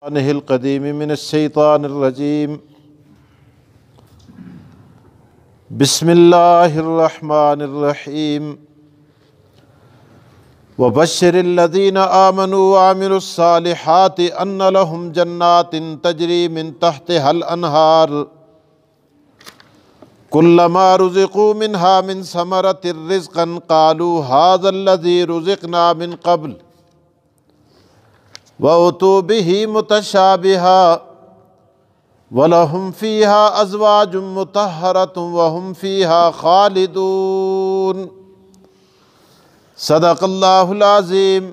القدیم من الشیطان الرجیم بسم اللہ الرحمن الرحیم وبشر الذین آمنوا وعملوا الصالحات ان لهم جنات تجری من تحتها الانہار كلما رزقوا منها من ثمرة رزقا قالوا هذا الذي رزقنا من قبل وَأُتُوا بِهِ مُتَشَابِهًا وَلَهُمْ فِيهَا أَزْوَاجٌ مُطَهَّرَةٌ وَهُمْ فِيهَا خَالِدُونَ صدق اللہ العظیم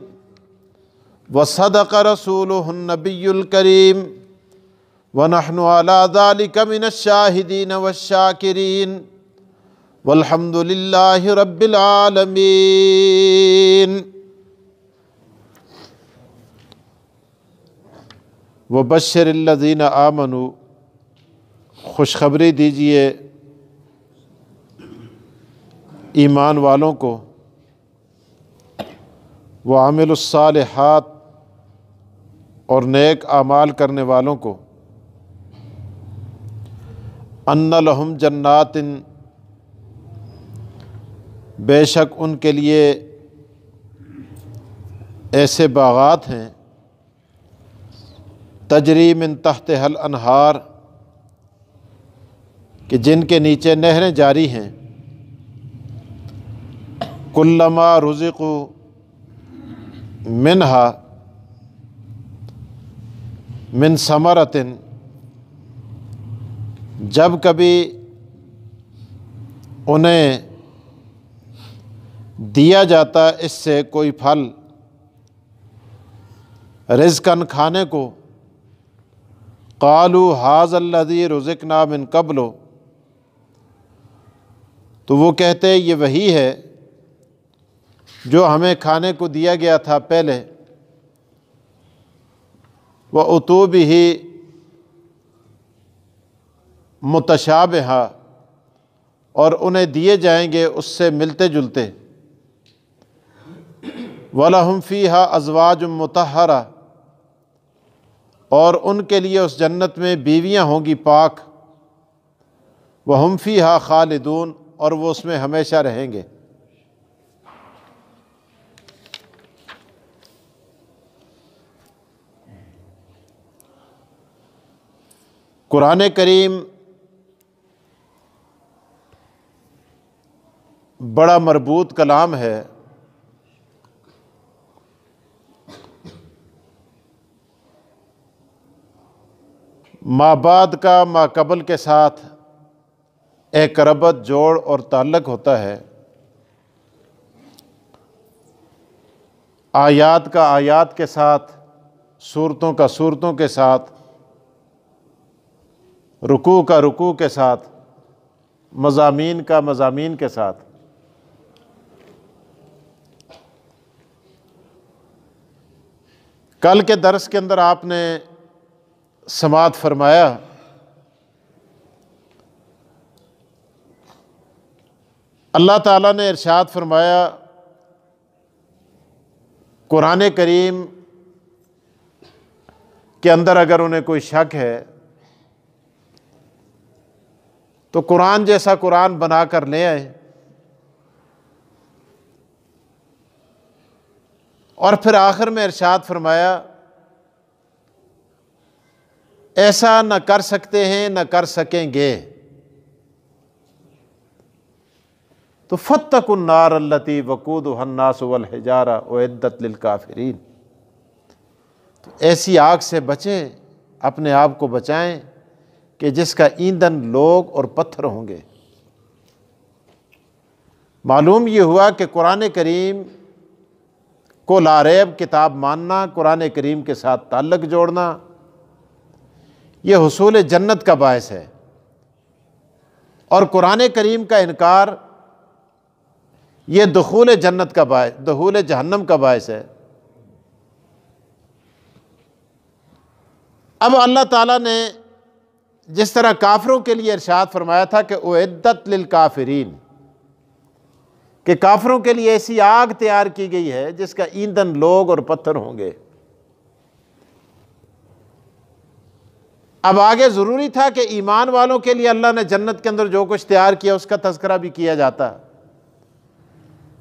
وصدق رسولہ النبی الکریم ونحن علی ذلک من الشاہدین والشاکرین والحمد للہ رب العالمین۔ وبشر الذین آمنوا، خوشخبری دیجئے ایمان والوں کو، وعملوا الصالحات اور نیک اعمال کرنے والوں کو، ان لہم جنات، بے شک ان کے لیے ایسے باغات ہیں، تجری من تحتها الانہار، کہ جن کے نیچے نہریں جاری ہیں، کلما رزقوا منہا من ثمرۃ، جب کبھی انہیں دیا جاتا اس سے کوئی پھل، رزقاً کھانے کو، قالوا ھذا الذی رزقنا من قبل، تو وہ کہتے یہ وہی ہے جو ہمیں کھانے کو دیا گیا تھا پہلے، وَأُتُوا بِهِ مُتَشَابِهًا، اور انہیں دیے جائیں گے اس سے ملتے جلتے، وَلَهُمْ فِيهَا أَزْوَاجٌ مُطَهَّرَةٌ، اور ان کے لیے اس جنت میں بیویاں ہوں گی پاک، وَهُمْ فِيهَا خَالِدُونَ، اور وہ اس میں ہمیشہ رہیں گے۔ قرآن کریم بڑا مربوط کلام ہے، ما بعد کا ما قبل کے ساتھ ایک ربط، جوڑ اور تعلق ہوتا ہے، آیات کا آیات کے ساتھ، سورتوں کا سورتوں کے ساتھ، رکوع کا رکوع کے ساتھ، مضامین کا مضامین کے ساتھ۔ کل کے درس کے اندر آپ نے سماعت فرمایا اللہ تعالیٰ نے ارشاد فرمایا، قرآن کریم کے اندر اگر انہیں کوئی شک ہے تو قرآن جیسا قرآن بنا کر لے آئے، اور پھر آخر میں ارشاد فرمایا ایسا نہ کر سکتے ہیں نہ کر سکیں گے تو فاتقوا النار التی وقودها الناس والحجارہ اعدت للکافرین، تو ایسی آگ سے بچیں، اپنے آپ کو بچائیں کہ جس کا ایندھن لوگ اور پتھر ہوں گے۔ معلوم یہ ہوا کہ قرآن کریم کو لا ریب کتاب ماننا، قرآن کریم کے ساتھ تعلق جوڑنا، یہ حصول جنت کا باعث ہے، اور قرآن کریم کا انکار یہ دخول جنت کا باعث، دخول جہنم کا باعث ہے۔ اب اللہ تعالیٰ نے جس طرح کافروں کے لیے ارشاد فرمایا تھا کہ اعدت للکافرین، کہ کافروں کے لیے ایسی آگ تیار کی گئی ہے جس کا ایندھن لوگ اور پتھر ہوں گے، اب آگے ضروری تھا کہ ایمان والوں کے لیے اللہ نے جنت کے اندر جو کچھ تیار کیا اس کا تذکرہ بھی کیا جاتا.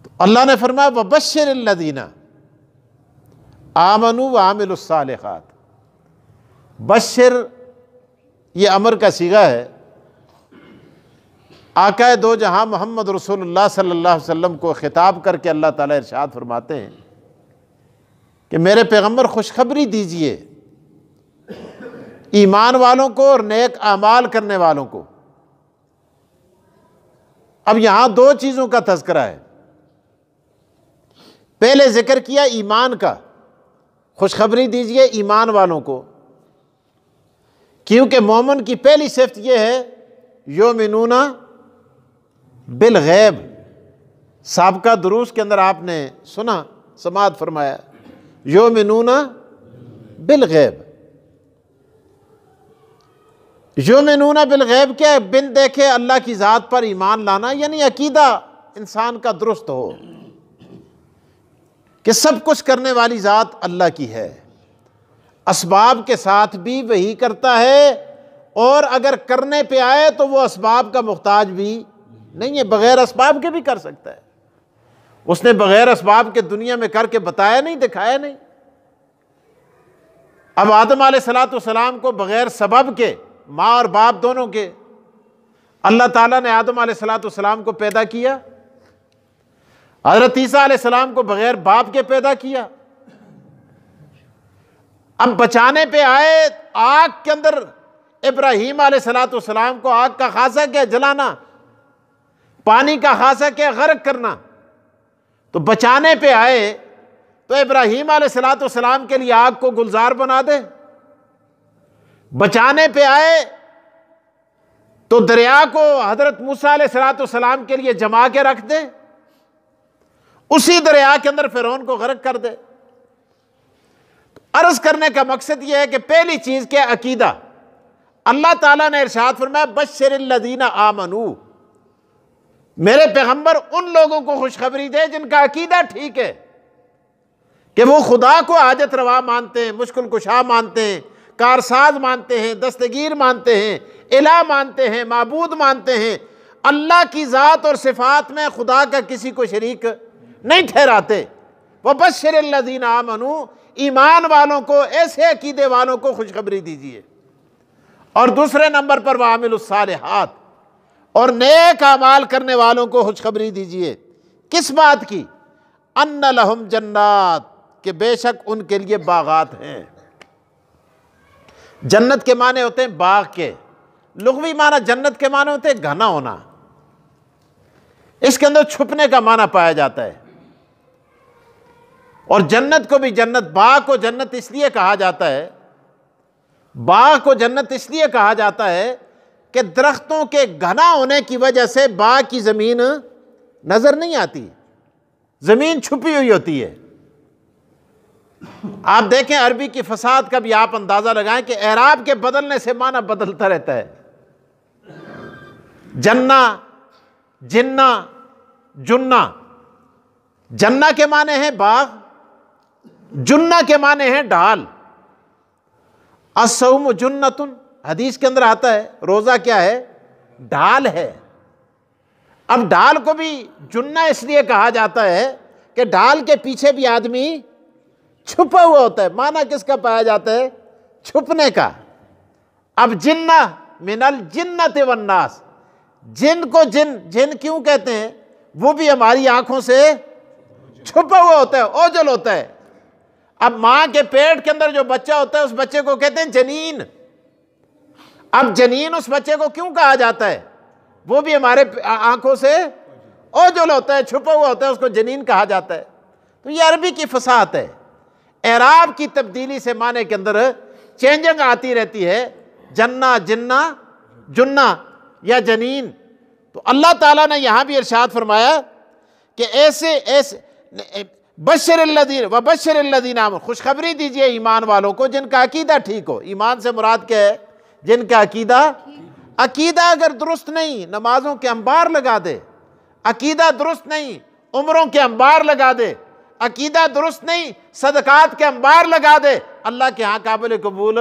تو اللہ نے فرمایا وَبَشِّرِ الَّذِينَ آمَنُوا وَعَمِلُوا الصَّالِحَاتِ. بشر یہ امر کا صیغہ ہے. آقا دو جہاں محمد رسول اللہ صلی اللہ علیہ وسلم کو خطاب کر کے اللہ تعالیٰ ارشاد فرماتے ہیں کہ میرے پیغمبر خوشخبری دیجئے ایمان والوں کو اور نیک اعمال کرنے والوں کو. اب یہاں دو چیزوں کا تذکرہ ہے. پہلے ذکر کیا ایمان کا، خوشخبری دیجئے ایمان والوں کو، کیونکہ مومن کی پہلی صفت یہ ہے یؤمنون بالغیب. سابقہ دروس کے اندر آپ نے سنا، سماعت فرمایا یؤمنون بالغیب. یؤمنون بالغیب کیا ہے؟ بن دیکھے اللہ کی ذات پر ایمان لانا، یعنی عقیدہ انسان کا درست ہو کہ سب کچھ کرنے والی ذات اللہ کی ہے، اسباب کے ساتھ بھی وہی کرتا ہے، اور اگر کرنے پہ آئے تو وہ اسباب کا محتاج بھی نہیں ہے، بغیر اسباب کے بھی کر سکتا ہے. اس نے بغیر اسباب کے دنیا میں کر کے بتایا نہیں، دکھایا نہیں. اب آدم علیہ السلام کو بغیر سبب کے، ماں اور باپ دونوں کے، اللہ تعالیٰ نے آدم علیہ السلام کو پیدا کیا. حضرت عیسیٰ علیہ السلام کو بغیر باپ کے پیدا کیا. اب بچانے پہ آئے آگ کے اندر ابراہیم علیہ السلام کو آگ کا خاصہ کیا؟ جلانا. پانی کا خاصہ کیا؟ غرق کرنا. تو بچانے پہ آئے تو ابراہیم علیہ السلام کے لیے آگ کو گلزار بنا دے. بچانے پہ آئے تو دریا کو حضرت موسیٰ علیہ السلام کے لیے جما کے رکھ دے، اسی دریا کے اندر فرعون کو غرق کر دے. عرض کرنے کا مقصد یہ ہے کہ پہلی چیز کیا؟ عقیدہ. اللہ تعالیٰ نے ارشاد فرمایا بشر الذین آمنوا، میرے پیغمبر ان لوگوں کو خوشخبری دے جن کا عقیدہ ٹھیک ہے کہ وہ خدا کو حاجت روا مانتے ہیں، مشکل کشا مانتے ہیں، کارساز مانتے ہیں، دستگیر مانتے ہیں، الہ مانتے ہیں، معبود مانتے ہیں، اللہ کی ذات اور صفات میں خدا کا کسی کو شریک نہیں ٹھہراتے. وَبَشِّرِ الَّذِينَ آمَنُوا، ایمان والوں کو، ایسے عقیدے والوں کو خوشخبری دیجئے. اور دوسرے نمبر پر وَعَمِلُوا الصَّالِحَاتِ، اور نیک اعمال کرنے والوں کو خوشخبری دیجئے. کس بات کی؟ أَنَّ لَهُمْ جَنَّاتٍ، کہ بے شک ان کے لیے باغات ہیں. جنت کے معنی ہوتے ہیں باغ کے، لغوی معنی جنت کے معنی ہوتے ہیں گھنا ہونا. اس کے اندر چھپنے کا معنی پایا جاتا ہے. اور جنت کو بھی جنت، باغ کو جنت اس لیے کہا جاتا ہے، باغ کو جنت اس لیے کہا جاتا ہے کہ درختوں کے گھنا ہونے کی وجہ سے باغ کی زمین نظر نہیں آتی، زمین چھپی ہوئی ہوتی ہے. آپ دیکھیں عربی کی فصاحت کا بھی آپ اندازہ لگائیں کہ اعراب کے بدلنے سے معنی بدلتا رہتا ہے. جنہ، جنہ، جنہ. جنہ کے معنی ہیں باغ، جنہ کے معنی ہیں ڈھال. الصوم جنۃ، حدیث کے اندر آتا ہے روزہ کیا ہے؟ ڈھال ہے. اب ڈھال کو بھی جنہ اس لیے کہا جاتا ہے کہ ڈھال کے پیچھے بھی آدمی چھپا ہوا ہوتا ہے. معنی کس کا پایا جاتا ہے؟ چھپنے کا. اب جنہ من الجنۃ والناس، جن کو جن کیوں کہتے ہیں؟ وہ بھی ہماری آنکھوں سے چھپا ہوا ہوتا ہے، اوجل ہوتا ہے. اب ماں کے پیٹ کے اندر جو بچہ ہوتا ہے اس بچے کو کہتے ہیں جنین. اب جنین اس بچے کو کیوں کہا جاتا ہے؟ وہ بھی ہمارے آنکھوں سے اوجل ہوتا ہے، چھپا ہوا ہوتا ہے، اس کو جنین کہا جاتا ہے. تو یہ عربی کی فصاحت ہے. اعراب کی تبدیلی سے معنی کے اندر چینجنگ آتی رہتی ہے، جنہ، جنہ، جنہ یا جنین. تو اللہ تعالیٰ نے یہاں بھی ارشاد فرمایا کہ ایسے بشر الذین وبشر الذین آمنوا، خوشخبری دیجئے ایمان والوں کو جن کا عقیدہ ٹھیک ہو. ایمان سے مراد کیا ہے؟ جن کا عقیدہ اگر درست نہیں، نمازوں کے انبار لگا دے. عقیدہ درست نہیں، عمروں کے انبار لگا دے. عقیدہ درست نہیں، صدقات کے انبار لگا دے، اللہ کے ہاں قابل قبول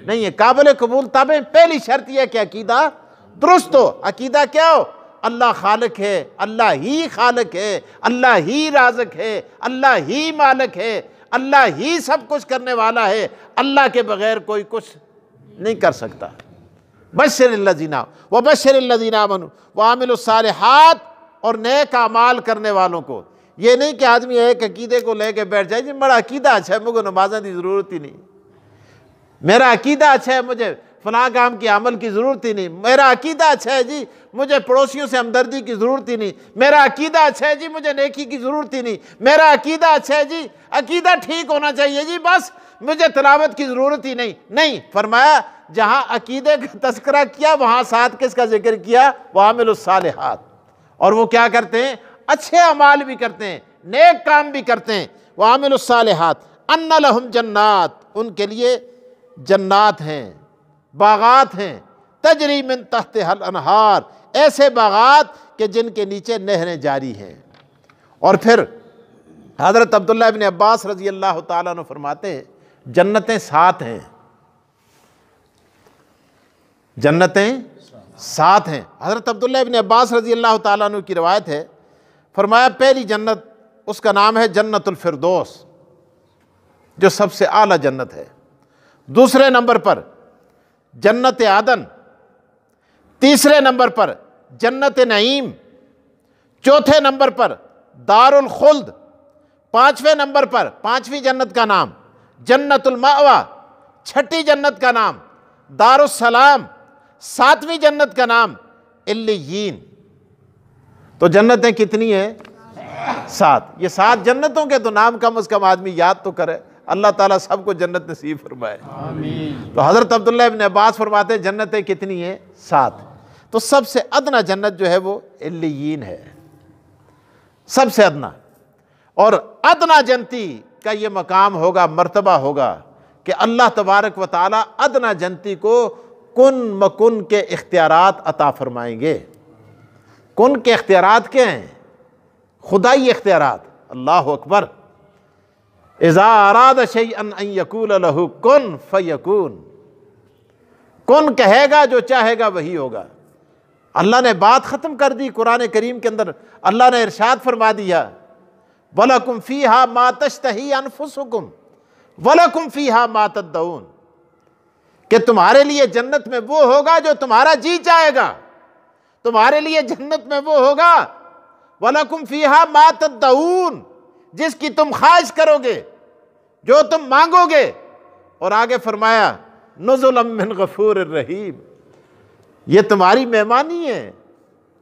نہیں ہے۔ قابل قبول تابع پہلی شرط یہ ہے کہ عقیدہ درست ہو۔ عقیدہ کیا ہو؟ اللہ خالق ہے، اللہ ہی خالق ہے، اللہ ہی رازق ہے، اللہ ہی مالک ہے، اللہ ہی سب کچھ کرنے والا ہے، اللہ کے بغیر کوئی کچھ نہیں کر سکتا۔ بشر الذین وبشر الذین آمنوا وعملوا الصالحات، اور نیک اعمال کرنے والوں کو۔ یہ نہیں کہ آدمی ایک عقیدے کو لے کے بیٹھ جائے جی میرا عقیدہ اچھا ہے مجھے نمازیں کی ضرورت ہی نہیں، میرا عقیدہ اچھا ہے مجھے فلاں کام کی عمل کی ضرورت ہی نہیں، میرا عقیدہ اچھا ہے جی مجھے پڑوسیوں سے ہمدردی کی ضرورت ہی نہیں، میرا عقیدہ اچھا ہے جی مجھے نیکی کی ضرورت ہی نہیں، میرا عقیدہ اچھا ہے جی عقیدہ ٹھیک ہونا چاہیے جی بس مجھے تلاوت کی ضرورت ہی نہیں۔ نہیں، فرمایا جہاں عقیدے کا تذکرہ کیا وہاں ساتھ کس کا ذکر کیا؟ وعملوا الصالحات، اور وہ کیا کرتے ہیں؟ اچھے اعمال بھی کرتے ہیں، نیک کام بھی کرتے ہیں۔ وعملوا الصالحات ان لہم جنات، ان کے لیے جنات ہیں، باغات ہیں، تجری من تحتہا الانہار، ایسے باغات کہ جن کے نیچے نہریں جاری ہیں۔ اور پھر حضرت عبداللہ ابن عباس رضی اللہ تعالیٰ عنہ فرماتے ہیں جنتیں 7 ہیں، جنتیں 7 ہیں۔ حضرت عبداللہ ابن عباس رضی اللہ تعالیٰ عنہ کی روایت ہے، فرمایا پہلی جنت اس کا نام ہے جنت الفردوس، جو سب سے اعلیٰ جنت ہے۔ دوسرے نمبر پر جنت عدن، تیسرے نمبر پر جنت نعیم، چوتھے نمبر پر دار الخلد، پانچویں نمبر پر پانچویں جنت کا نام جنت المأویٰ، چھٹی جنت کا نام دار السلام، ساتویں جنت کا نام علیین۔ تو جنتیں کتنی ہیں؟ 7۔ یہ 7 جنتوں کے تو نام کم از کم آدمی یاد تو کرے، اللہ تعالیٰ سب کو جنت نصیب فرمائے۔ تو حضرت عبداللہ ابن عباس فرماتے ہیں جنتیں کتنی ہیں؟ 7۔ تو سب سے ادنا جنت جو ہے وہ علیین ہے، سب سے ادنا۔ اور ادنا جنتی کا یہ مقام ہوگا، مرتبہ ہوگا کہ اللہ تبارک و تعالیٰ ادنا جنتی کو کن مکن کے اختیارات عطا فرمائیں گے۔ کن کے اختیارات کیا ہیں؟ خدائی اختیارات۔ اللہ اکبر۔ اذا اراد شیئا ان یقول له کن فیکون، کن کہے گا جو چاہے گا وہی ہوگا۔ اللہ نے بات ختم کر دی قرآن کریم کے اندر، اللہ نے ارشاد فرما دیا وَلَكُمْ فِيهَا مَا تَشْتَهِي أَنفُسُكُمْ وَلَكُمْ فِيهَا مَا تَدَّعُونَ، کہ تمہارے لیے جنت میں وہ ہوگا جو تمہارا جی چاہے گا، تمہارے لیے جنت میں وہ ہوگا وَلَكُمْ فِيهَا مَا تَدَّعُونَ، جس کی تم خواہش کرو گے، جو تم مانگو گے۔ اور آگے فرمایا نُزُلًا مِّن غَفُورٍ رَحِيمٍ، یہ تمہاری مہمانی ہے۔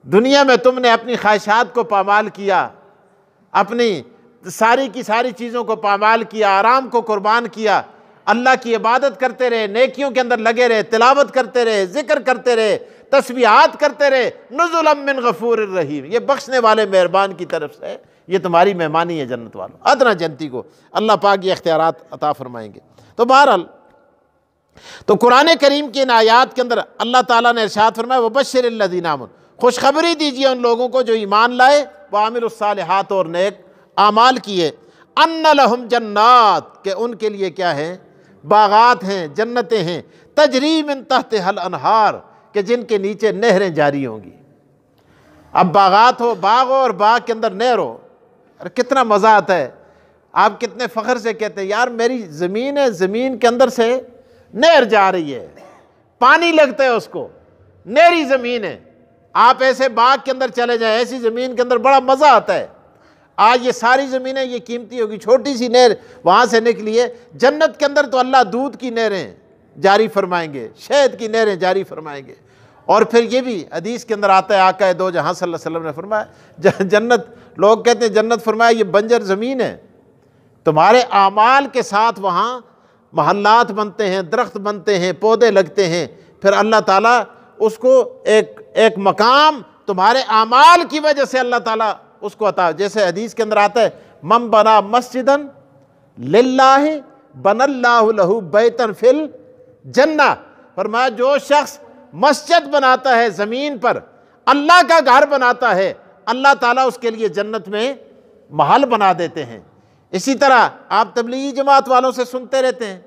دنیا میں تم نے اپنی خواہشات کو پامال کیا، اپنی ساری کی ساری چیزوں کو پامال کیا، آرام کو قربان کیا، اللہ کی عبادت کرتے رہے، نیکیوں کے اندر لگے رہے، تلاوت کرتے رہے، ذکر کرتے رہے، تسبیحات کرتے رہے۔ نزلا من غفور الرحیم، یہ بخشنے والے مہربان کی طرف سے یہ تمہاری مہمانی ہے جنت والوں۔ ادنا جنتی کو اللہ پاک یہ اختیارات عطا فرمائیں گے۔ تو بہرحال تو قرآن کریم کی ان آیات کے اندر اللہ تعالیٰ نے ارشاد فرمایا وبشر الذین آمنوا، خوشخبری دیجیے ان لوگوں کو جو ایمان لائے، وعملوا الصالحات، اور نیک اعمال کیے، ان لہم جنات، کہ ان کے لیے کیا ہیں؟ باغات ہیں، جنتیں ہیں، تجری من تحتہا الانہار، کہ جن کے نیچے نہریں جاری ہوں گی۔ اب باغات ہو، باغ ہو اور باغ کے اندر نہر ہو، کتنا مزہ آتا ہے۔ آپ کتنے فخر سے کہتے ہیں یار میری زمین ہے، زمین کے اندر سے نہر جا رہی ہے، پانی لگتا ہے اس کو، نہری زمین ہے۔ آپ ایسے باغ کے اندر چلے جائیں، ایسی زمین کے اندر بڑا مزہ آتا ہے۔ آج یہ ساری زمینیں یہ قیمتی ہوگی، چھوٹی سی نہر وہاں سے نکلی ہے۔ جنت کے اندر تو اللہ دودھ کی نہریں جاری فرمائیں گے، شہد کی نہریں جاری فرمائیں گے۔ اور پھر یہ بھی حدیث کے اندر آتا ہے، آقا دو جہاں صلی اللہ علیہ وسلم نے فرمایا جنت، لوگ کہتے ہیں جنت، فرمایا یہ بنجر زمین ہے، تمہارے اعمال کے ساتھ وہاں محلات بنتے ہیں، درخت بنتے ہیں، پودے لگتے ہیں، پھر اللہ تعالیٰ اس کو ایک مقام تمہارے اعمال کی وجہ سے اللہ تعالیٰ اس کو عطا۔ جیسے حدیث کے اندر آتا ہے من بنا مسجدن للہ بن اللہ لہ بیتن فی الجنہ، فرمایا جو شخص مسجد بناتا ہے زمین پر، اللہ کا گھر بناتا ہے، اللہ تعالیٰ اس کے لیے جنت میں محل بنا دیتے ہیں۔ اسی طرح آپ تبلیغی جماعت والوں سے سنتے رہتے ہیں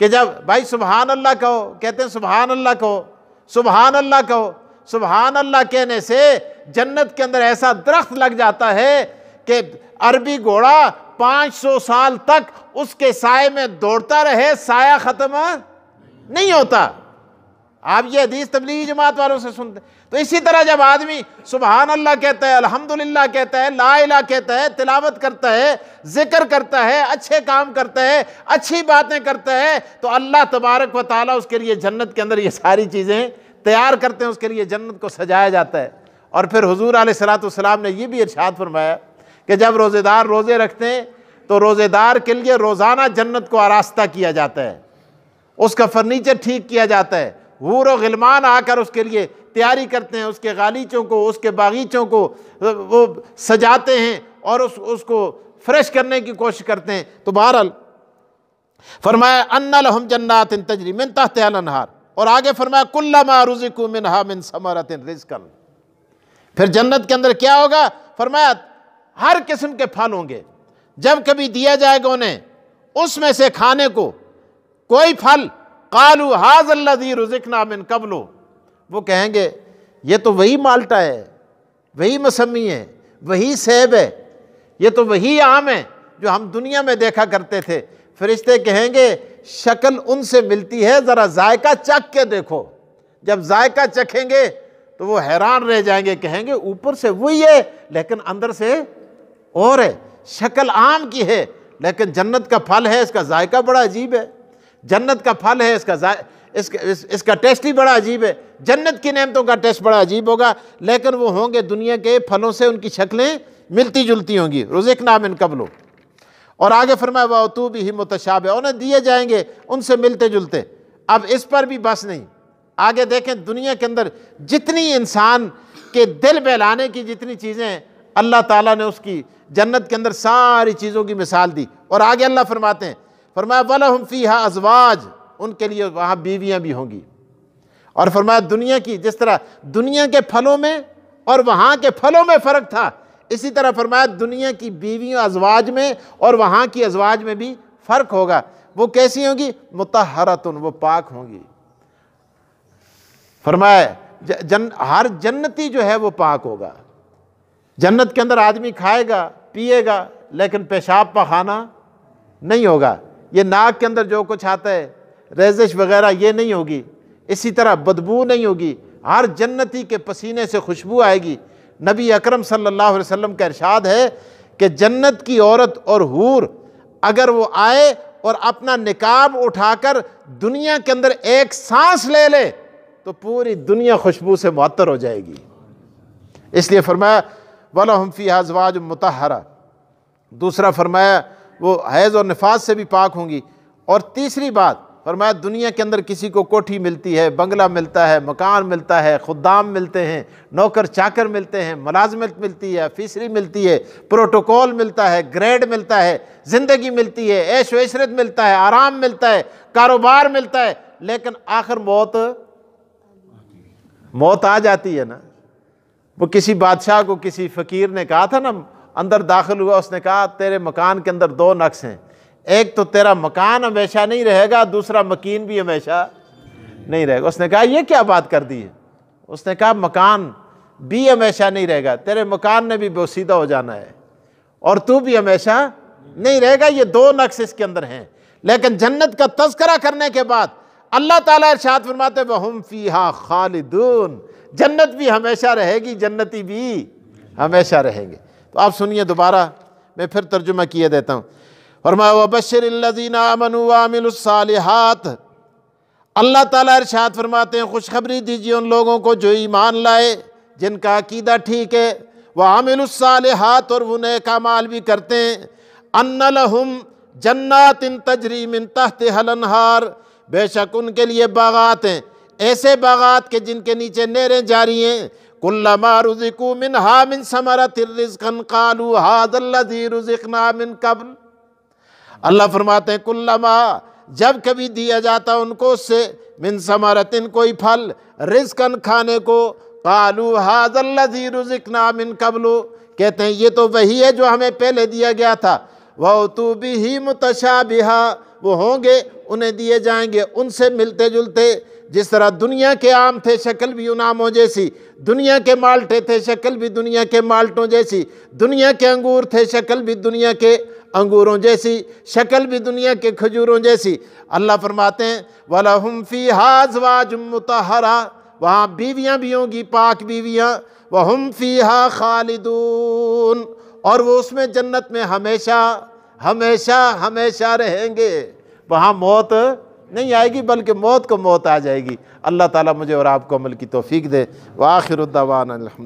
کہ جب بھائی سبحان اللہ کہو، کہتے ہیں سبحان اللہ کہو، سبحان اللہ کہو، سبحان اللہ کہنے سے جنت کے اندر ایسا درخت لگ جاتا ہے کہ عربی گھوڑا 500 سال تک اس کے سائے میں دوڑتا رہے، سایہ ختم نہیں ہوتا۔ آپ یہ حدیث تبلیغی جماعت والوں سے سنتے ہیں۔ تو اسی طرح جب آدمی سبحان اللہ کہتا ہے، الحمدللہ کہتا ہے، لا الہ کہتا ہے، تلاوت کرتا ہے، ذکر کرتا ہے، اچھے کام کرتا ہے، اچھی باتیں کرتا ہے، تو اللہ تبارک و تعالیٰ اس کے لیے جنت کے اندر یہ ساری چیزیں تیار کرتے ہیں، اس کے لیے جنت کو سجایا جاتا ہے۔ اور پھر حضور علیہ الصلوۃ والسلام نے یہ بھی ارشاد فرمایا کہ جب روزے دار روزے رکھتے ہیں تو روزے دار کے لیے روزانہ جنت کو آراستہ کیا جاتا ہے، اس کا فرنیچر ٹھیک کیا جاتا ہے، حور و غلمان آ کر اس کے لیے تیاری کرتے ہیں، اس کے غالیچوں کو، اس کے باغیچوں کو وہ سجاتے ہیں اور اس کو فریش کرنے کی کوشش کرتے ہیں۔ تو بہرحال فرمایا ان لہم جنات تجری من تحتہا الانہار، اور آگے فرمایا کلما رزقوا منہا من ثمرۃ رزقا، پھر جنت کے اندر کیا ہوگا؟ فرمایا ہر قسم کے پھل ہوں گے، جب کبھی دیا جائے گا انہیں اس میں سے کھانے کو کوئی پھل، قالوا ھذا الذی رزقنا من قبل، وہ کہیں گے یہ تو وہی مالٹا ہے، وہی موسمی ہے، وہی سیب ہے، یہ تو وہی آم ہے جو ہم دنیا میں دیکھا کرتے تھے۔ فرشتے کہیں گے شکل ان سے ملتی ہے، ذرا ذائقہ چکھ کے دیکھو۔ جب ذائقہ چکھیں گے تو وہ حیران رہ جائیں گے، کہیں گے اوپر سے وہی ہے لیکن اندر سے اور ہے، شکل آم کی ہے لیکن جنت کا پھل ہے، اس کا ذائقہ بڑا عجیب ہے، جنت کا پھل ہے، اس کا ٹیسٹ ہی بڑا عجیب ہے، جنت کی نعمتوں کا ٹیسٹ بڑا عجیب ہوگا، لیکن وہ ہوں گے دنیا کے پھلوں سے ان کی شکلیں ملتی جلتی ہوں گی، رزقنا من قبل۔ اور آگے فرمایا وَأُتُوا بِهِ مُتَشَابِهًا، انہیں دیے جائیں گے ان سے ملتے جلتے۔ اب اس پر بھی بس نہیں، آگے دیکھیں دنیا کے اندر جتنی انسان کے دل بہلانے کی جتنی چیزیں ہیں، اللہ تعالیٰ نے اس کی جنت کے اندر ساری چیزوں کی مثال دی۔ اور آگے اللہ فرماتے ہیں، فرمایا وَلَهُمْ فِيهَا أَزْوَاجٌ، ان کے لیے وہاں بیویاں بھی ہوں گی۔ اور فرمایا دنیا کی جس طرح دنیا کے پھلوں میں اور وہاں کے پھلوں میں فرق تھا، اسی طرح فرمایا دنیا کی بیویوں ازواج میں اور وہاں کی ازواج میں بھی فرق ہوگا۔ وہ کیسی ہوں گی؟ مطہرۃ، وہ پاک ہوں گی۔ فرمایا ہر جنتی جو ہے وہ پاک ہوگا۔ جنت کے اندر آدمی کھائے گا پیے گا لیکن پیشاب پاخانہ نہیں ہوگا، یہ ناک کے اندر جو کچھ آتا ہے ریزش وغیرہ یہ نہیں ہوگی، اسی طرح بدبو نہیں ہوگی، ہر جنتی کے پسینے سے خوشبو آئے گی۔ نبی اکرم صلی اللہ علیہ وسلم کا ارشاد ہے کہ جنت کی عورت اور حور اگر وہ آئے اور اپنا نقاب اٹھا کر دنیا کے اندر ایک سانس لے لے تو پوری دنیا خوشبو سے معطر ہو جائے گی۔ اس لیے فرمایا وَلَهُمْ فِيهَا أَزْوَاجٌ مُطَهَّرَةٌ، دوسرا فرمایا وہ حیض اور نفاس سے بھی پاک ہوں گی۔ اور تیسری بات فرمایا دنیا کے اندر کسی کو کوٹھی ملتی ہے، بنگلہ ملتا ہے، مکان ملتا ہے، خدام ملتے ہیں، نوکر چاکر ملتے ہیں، ملازمت ملتی ہے، آفیسری ملتی ہے، پروٹوکول ملتا ہے، گریڈ ملتا ہے، زندگی ملتی ہے، عیش و عشرت ملتا ہے، آرام ملتا ہے، کاروبار ملتا ہے، لیکن آخر موت آ جاتی ہے نا۔ وہ کسی بادشاہ کو کسی فقیر نے کہا تھا نا، اندر داخل ہوا، اس نے کہا تیرے مکان کے اندر دو نقص ہیں، ایک تو تیرا مکان ہمیشہ نہیں رہے گا، دوسرا مکین بھی ہمیشہ نہیں رہے گا۔ اس نے کہا یہ کیا بات کر دی ہے؟ اس نے کہا مکان بھی ہمیشہ نہیں رہے گا، تیرے مکان نے بھی بوسیدہ ہو جانا ہے اور تو بھی ہمیشہ نہیں رہے گا، یہ دو نقص اس کے اندر ہیں۔ لیکن جنت کا تذکرہ کرنے کے بعد اللہ تعالیٰ ارشاد فرماتے وَهُمْ فِيهَا خَالِدُونَ، جنت بھی ہمیشہ رہے گی، جنتی بھی ہمیشہ رہیں گے۔ تو آپ سنیے دوبارہ میں پھر ترجمہ کیے دیتا ہوں۔ فرمایا وَبَشِّرِ الَّذِينَ آمَنُوا وَعَمِلُوا الصَّالِحَاتِ، اللہ تعالیٰ ارشاد فرماتے ہیں خوشخبری دیجیے ان لوگوں کو جو ایمان لائے، جن کا عقیدہ ٹھیک ہے، وَعَمِلُوا الصَّالِحَاتِ، اور وہ نیک اعمال بھی کرتے ہیں، أَنَّ لَهُمْ جَنَّاتٍ تَجْرِي مِن تَحْتِهَا الْأَنْهَارُ، بے شک ان کے لیے باغات ہیں، ایسے باغات کے جن کے نیچے نہریں جاری ہیں، كُلَّمَا رُزِقُوا مِنْهَا مِنْ ثَمَرَةٍ رِزْقًا قَالُوا هَذَا الَّذِي رُزِقْنَا مِنْ قَبْلُ، اللہ فرماتے ہیں کلما، جب کبھی دیا جاتا ان کو اس سے، من ثمرۃ کوئی پھل، رزقاً کھانے کو، قالوا ھذا الذی رزقنا من قبل، کہتے ہیں یہ تو وہی ہے جو ہمیں پہلے دیا گیا تھا، وَأُتُوا بِهِ مُتَشَابِهًا، وہ ہوں گے انہیں دیے جائیں گے ان سے ملتے جلتے، جس طرح دنیا کے آم تھے شکل بھی ان آموں جیسی، دنیا کے مالٹے تھے شکل بھی دنیا کے مالٹوں جیسی، دنیا کے انگور تھے شکل بھی دنیا کے انگوروں جیسی، شکل بھی دنیا کے کھجوروں جیسی۔ اللہ فرماتے ہیں وَلَهُمْ فِيهَا أَزْوَاجٌ مُطَهَّرَةٌ، وہاں بیویاں بھی ہوں گی، پاک بیویاں، وَهُمْ فِيهَا خَالِدُونَ، اور وہ اس میں جنت میں ہمیشہ ہمیشہ ہمیشہ رہیں گے، وہاں موت نہیں آئے گی بلکہ موت کو موت آ جائے گی۔ اللہ تعالیٰ مجھے اور آپ کو عمل کی توفیق دے۔ وآخر الدعوانا الحمد